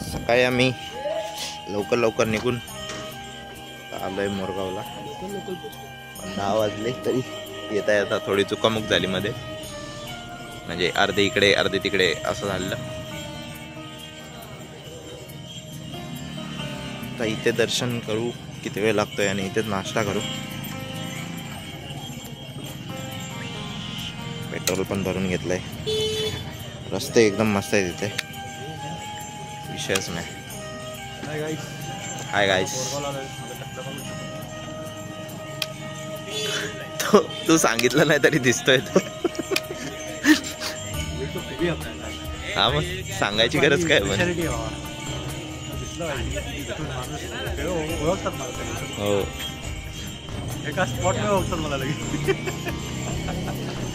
सकाळी आम्ही लवकर निघून आलोय मोरगावला. 10 वाजले तरी येता थोडी चुकामुक झाली मध्ये, म्हणजे अर्धे इकडे अर्धे तिकडे असं झालं. तर इथे दर्शन करू, किती वेळ लागतोय, आणि इथेच नाश्ता करू. पेट्रोल पण भरून घेतलंय. रस्ते एकदम मस्त आहे तिथे, विषयच नाही. Hi guys. तू सांगितलं नाही तरी दिसतोय तो. हा मग सांगायची गरज काय. पण हो, एका स्पॉट मध्ये ओळखतात मला लगेच.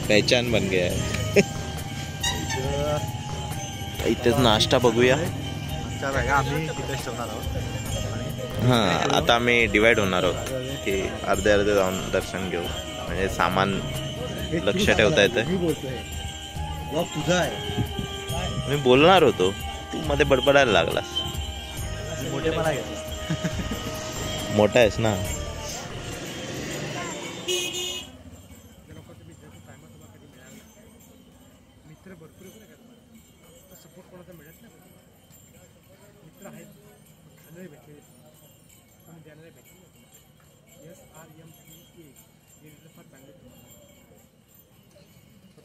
पहचान बन गया. इथेच नाश्ता बघूया. हां, आता आम्ही डिवाइड होणार आहोत की अर्धे जाऊन दर्शन घेऊ, म्हणजे सामान लक्ष ठेवता येतं. मी बोलणार होतो, तू मध्ये बडबडायला लागलास. मोठा आहेस ना.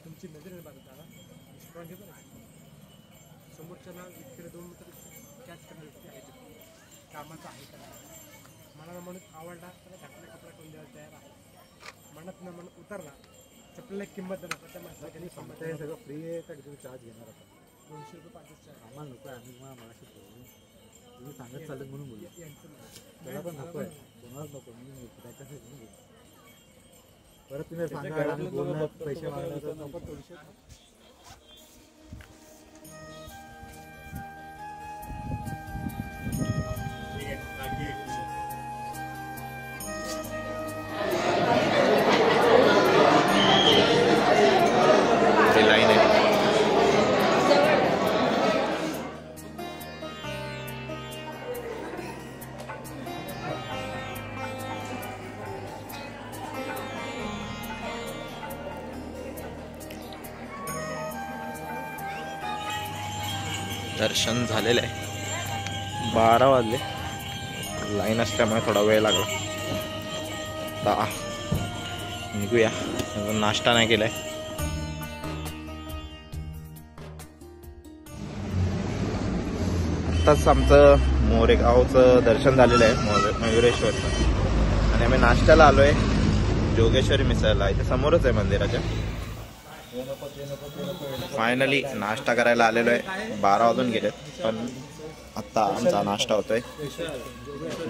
तुमची नजर समोरच्याला इकडे 2 मीटर कॅच करण्याची कामाचा आहे का मला म्हणून आवडला तर घातला कपडा कोण द्यायला तयार आहे. म्हणत न म्हणत उतरला, चपलेला किंमत देणार त्या माणसाला. सगळं फ्री आहे का तुम्ही चार्ज घेणार आता? 200 रुपये 5 चार्ज आम्हाला नको आहे. आम्ही मगाशी तुम्ही सांगत चालत म्हणून बोलू. त्याला पण नको आहे, कोणालाच नको. मी त्याच्यासाठी बोलू. परत तुम्ही सांगा आम्ही बोलणार पैसे मागणार तर नको. थोडेसे लाईन आहे. दर्शन झालेलं आहे. 12 वाजले. लाईन असल्यामुळे थोडा वेळ लागला. आता निघूया. नाश्ता नाही केलाय. आत्ताच आमचं मोरेगावचं दर्शन झालेलं आहे, मयुरेश्वरचं. आणि आम्ही नाश्त्याला आलोय जोगेश्वरी मिसळला. इथे समोरच आहे मंदिराच्या. फायनली नाश्ता करायला आलेलो आहे. 12 वाजून गेलेत, पण आत्ता आमचा नाश्ता होतोय.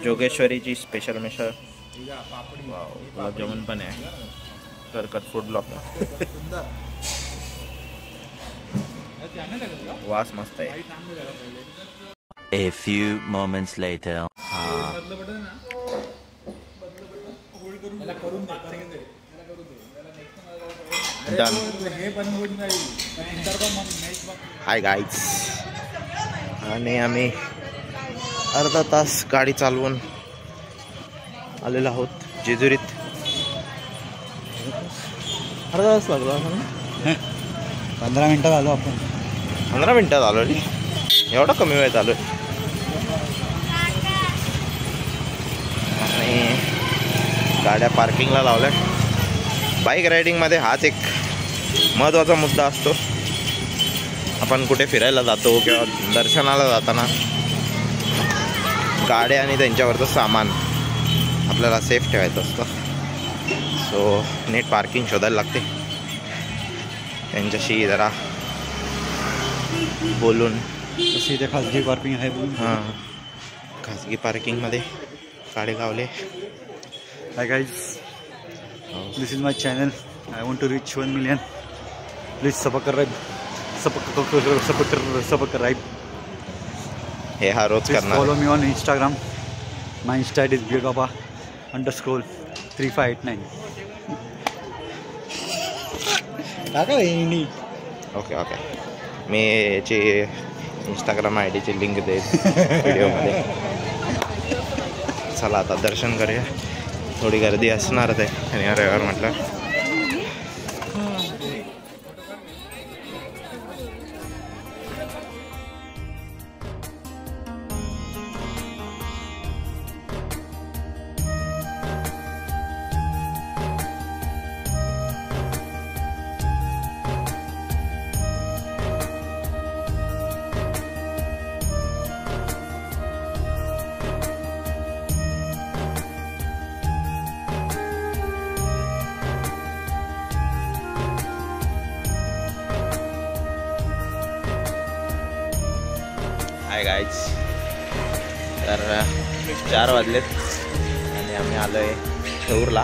जोगेश्वरीची स्पेशल मिसळ, गुलाबजामुन पण आहे. करकट फूड ब्लॉक. वास मस्त आहे. A few moments later. Done. Hi guys. आणि आम्ही अर्धा तास गाडी चालवून आलेलो आहोत जेजुरीत. अर्धा तास लागला. 15 मिनिटात आलो आपण. 15 मिनिटात आलो. एवढा कमी वेळात आलोय. आणि गाड्या पार्किंगला लावल्या. बाईक रायडिंगमध्ये हाच एक महत्त्वाचा मुद्दा असतो. आपण कुठे फिरायला जातो किंवा दर्शनाला जाताना गाड्या आणि त्यांच्यावरचं सामान आपल्याला सेफ ठेवायचं असतं. सो नीट पार्किंग शोधायला लागते. त्यांच्याशी जरा बोलून. इथे खाजगी पार्किंग आहे. हां, खाजगी पार्किंगमध्ये गाडी लावले. Hi guys, this is my channel. I want to reach 1 million. Please subscribe. हे हा रोज Please करणार follow me on Instagram. My Insta is beergaba_3589. Okay okay. मी याची इंस्टाग्राम आय डीची लिंक देईन व्हिडिओमध्ये. चला आता दर्शन करूया. थोडी गर्दी असणारच आहे शनिवार रविवार म्हटलं. Hi guys. तर 4 वाजलेत आणि आम्ही आलोय थेऊरला.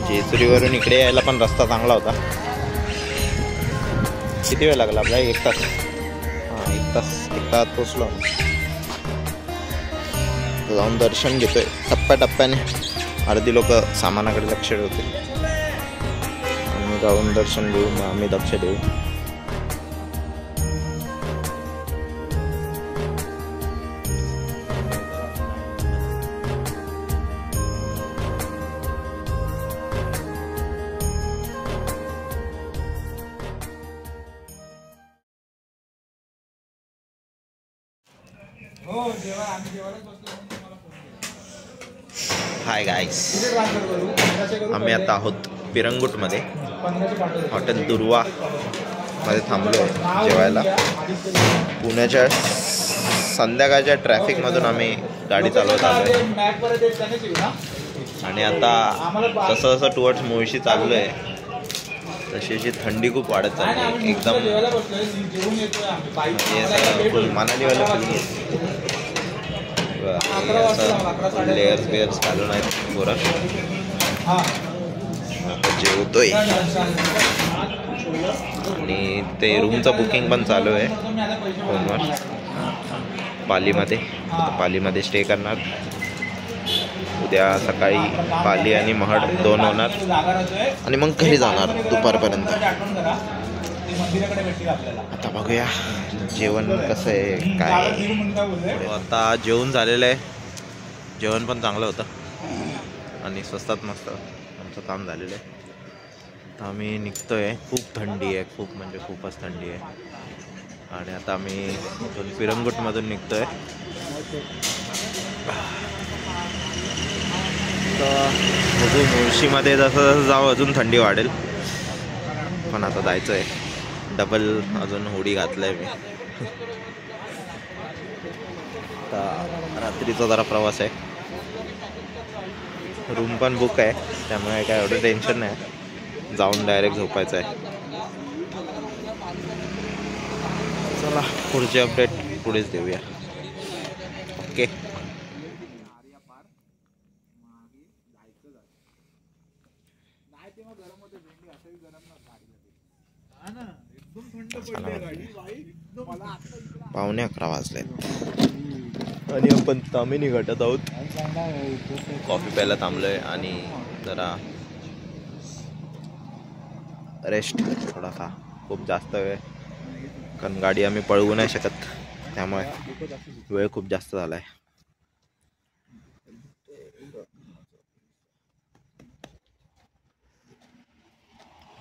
जेजुरीवरून इकडे यायला पण रस्ता चांगला होता. किती वेळ लागला आपला? 1 तास. हां 1 तास पोचलो आम्ही. जाऊन दर्शन घेतोय टप्प्याटप्प्याने. अर्धी लोक सामानाकडे लक्ष ठेवतील. आम्ही जाऊन दर्शन घेऊ, मग आम्ही लक्ष देऊ. Hi guys. आम्ही आता आहोत पिरंगुटमध्ये. हॉटेल दुर्वा मध्ये थांबलो आहे जेवायला. पुण्याच्या संध्याकाळच्या ट्रॅफिकमधून आम्ही गाडी चालवत आलो आणि आता जसं जसं टुवर्ड्स मुळशी चाललो आहे तशी अशी थंडी खूप वाढत चालली. एकदम फुल मनालीवाला फीलिंग. लेयर्स बेअर्स घालून आहेत गोरा. जेवतोय आणि ते रूमचं बुकिंग पण चालू आहे फोनवर. पालीमध्ये स्टे करणार. उद्या सकाळी पाली आणि महड 2 होणार आणि मग घरी जाणार दुपारपर्यंत. आता बघूया जेवण कसं आहे काय. आता जेवण झालेलं आहे. जेवण पण चांगलं होतं आणि स्वस्तात मस्त आमचं काम झालेलं आहे. आता आम्ही निघतोय. खूप थंडी आहे, खूप म्हणजे खूपच थंडी आहे. आणि आता आम्ही इथून पिरंगुटमधून निघतोय. बघू मुळशीमध्ये जसं जसं जाऊ अजून थंडी वाढेल. पण आता जायचं आहे. डबल अजून हुडी घातलंय मी. आता रात्रीचा जरा प्रवास आहे. रूम पण बुक आहे त्यामुळे काय एवढं टेन्शन नाही. जाऊन डायरेक्ट झोपायचं आहे. चला पुढची अपडेट पुढेच देऊया. ओके. पावणे 11 वाजलेत आणि आपण तामिनी घाटात आहोत. कॉफी प्यायला थांबलोय आणि जरा रेस्ट थोडासा. खूप जास्त वेळ कारण गाडी आम्ही पळवू नाही शकत त्यामुळे वेळ खूप जास्त झाला आहे.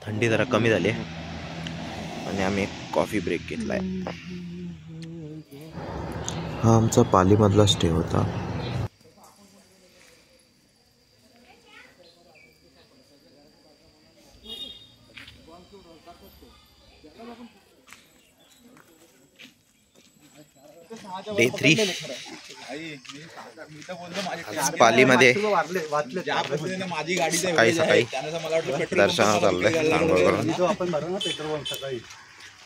थंडी जरा कमी झाली आहे आणि आम्ही एक कॉफी ब्रेक घेतलाय. हा आमचा पालीमधला स्टे होता. डे 3 पालीमध्ये सकाळी सकाळी दर्शनाला चाललंय आंघोळ करून.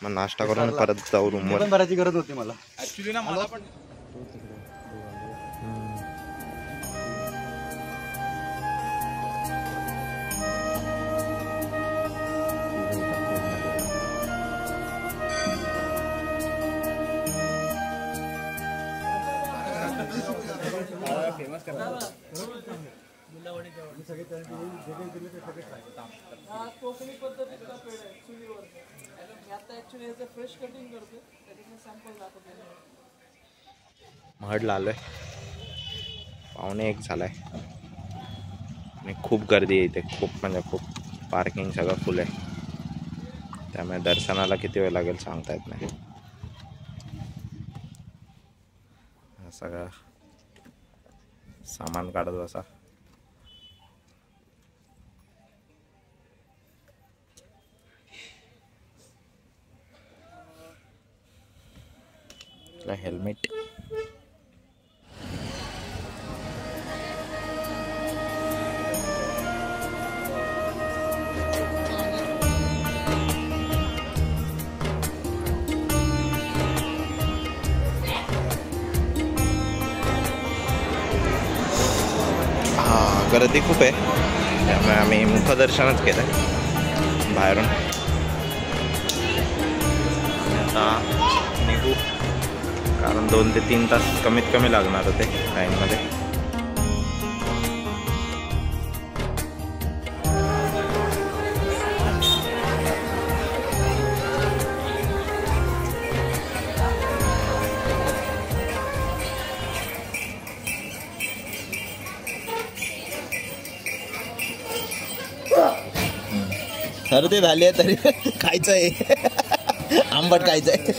मग नाश्ता करून परत जाऊ रूमवर. भरायची गरज होती मला. कोकणी पद्धतीचा पेड आहे चुलीवर. मी आता ऍक्च्युली याचं फ्रेश कटिंग करतोय, त्याच्यातनं सॅम्पल दाखवतो. महडला आलोय, 1:15 झालाय आणि खूप गर्दी आहे इथे, खूप म्हणजे खूप. पार्किंग सगळं फुल आहे, त्यामुळे दर्शनाला किती वेळ लागेल सांगता येत नाही. हा सगळं सामान काढत बसा. हेल्मेट गर्दी खूप आहे, त्यामुळे आम्ही मुखदर्शनच केलं बाहेरून. आता निघू, कारण 2 ते 3 तास कमीत कमी लागणार होते लाईनमध्ये. सर्दी झाली आहे तरी खायचं आहे, आंबट खायचं आहे.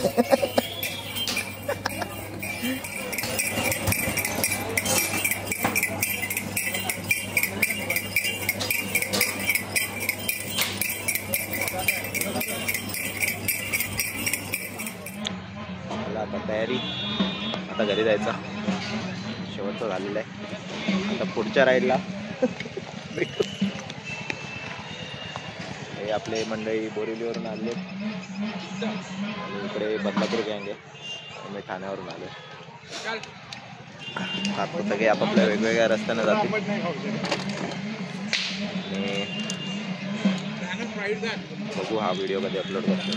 आता तयारी, आता घरी जायचं, शेवटचं झालेलं आहे. आता पुढच्या राईडला भेटू. हे आपले मंडळी बोरिवलीवरून आले आणि इकडे बदलापूर गँग आहे, मी ठाण्यावरून आलो. आता सगळे आपापल्या वेगवेगळ्या रस्त्याने जातील आणि बघू हा व्हिडिओ कधी अपलोड करतो.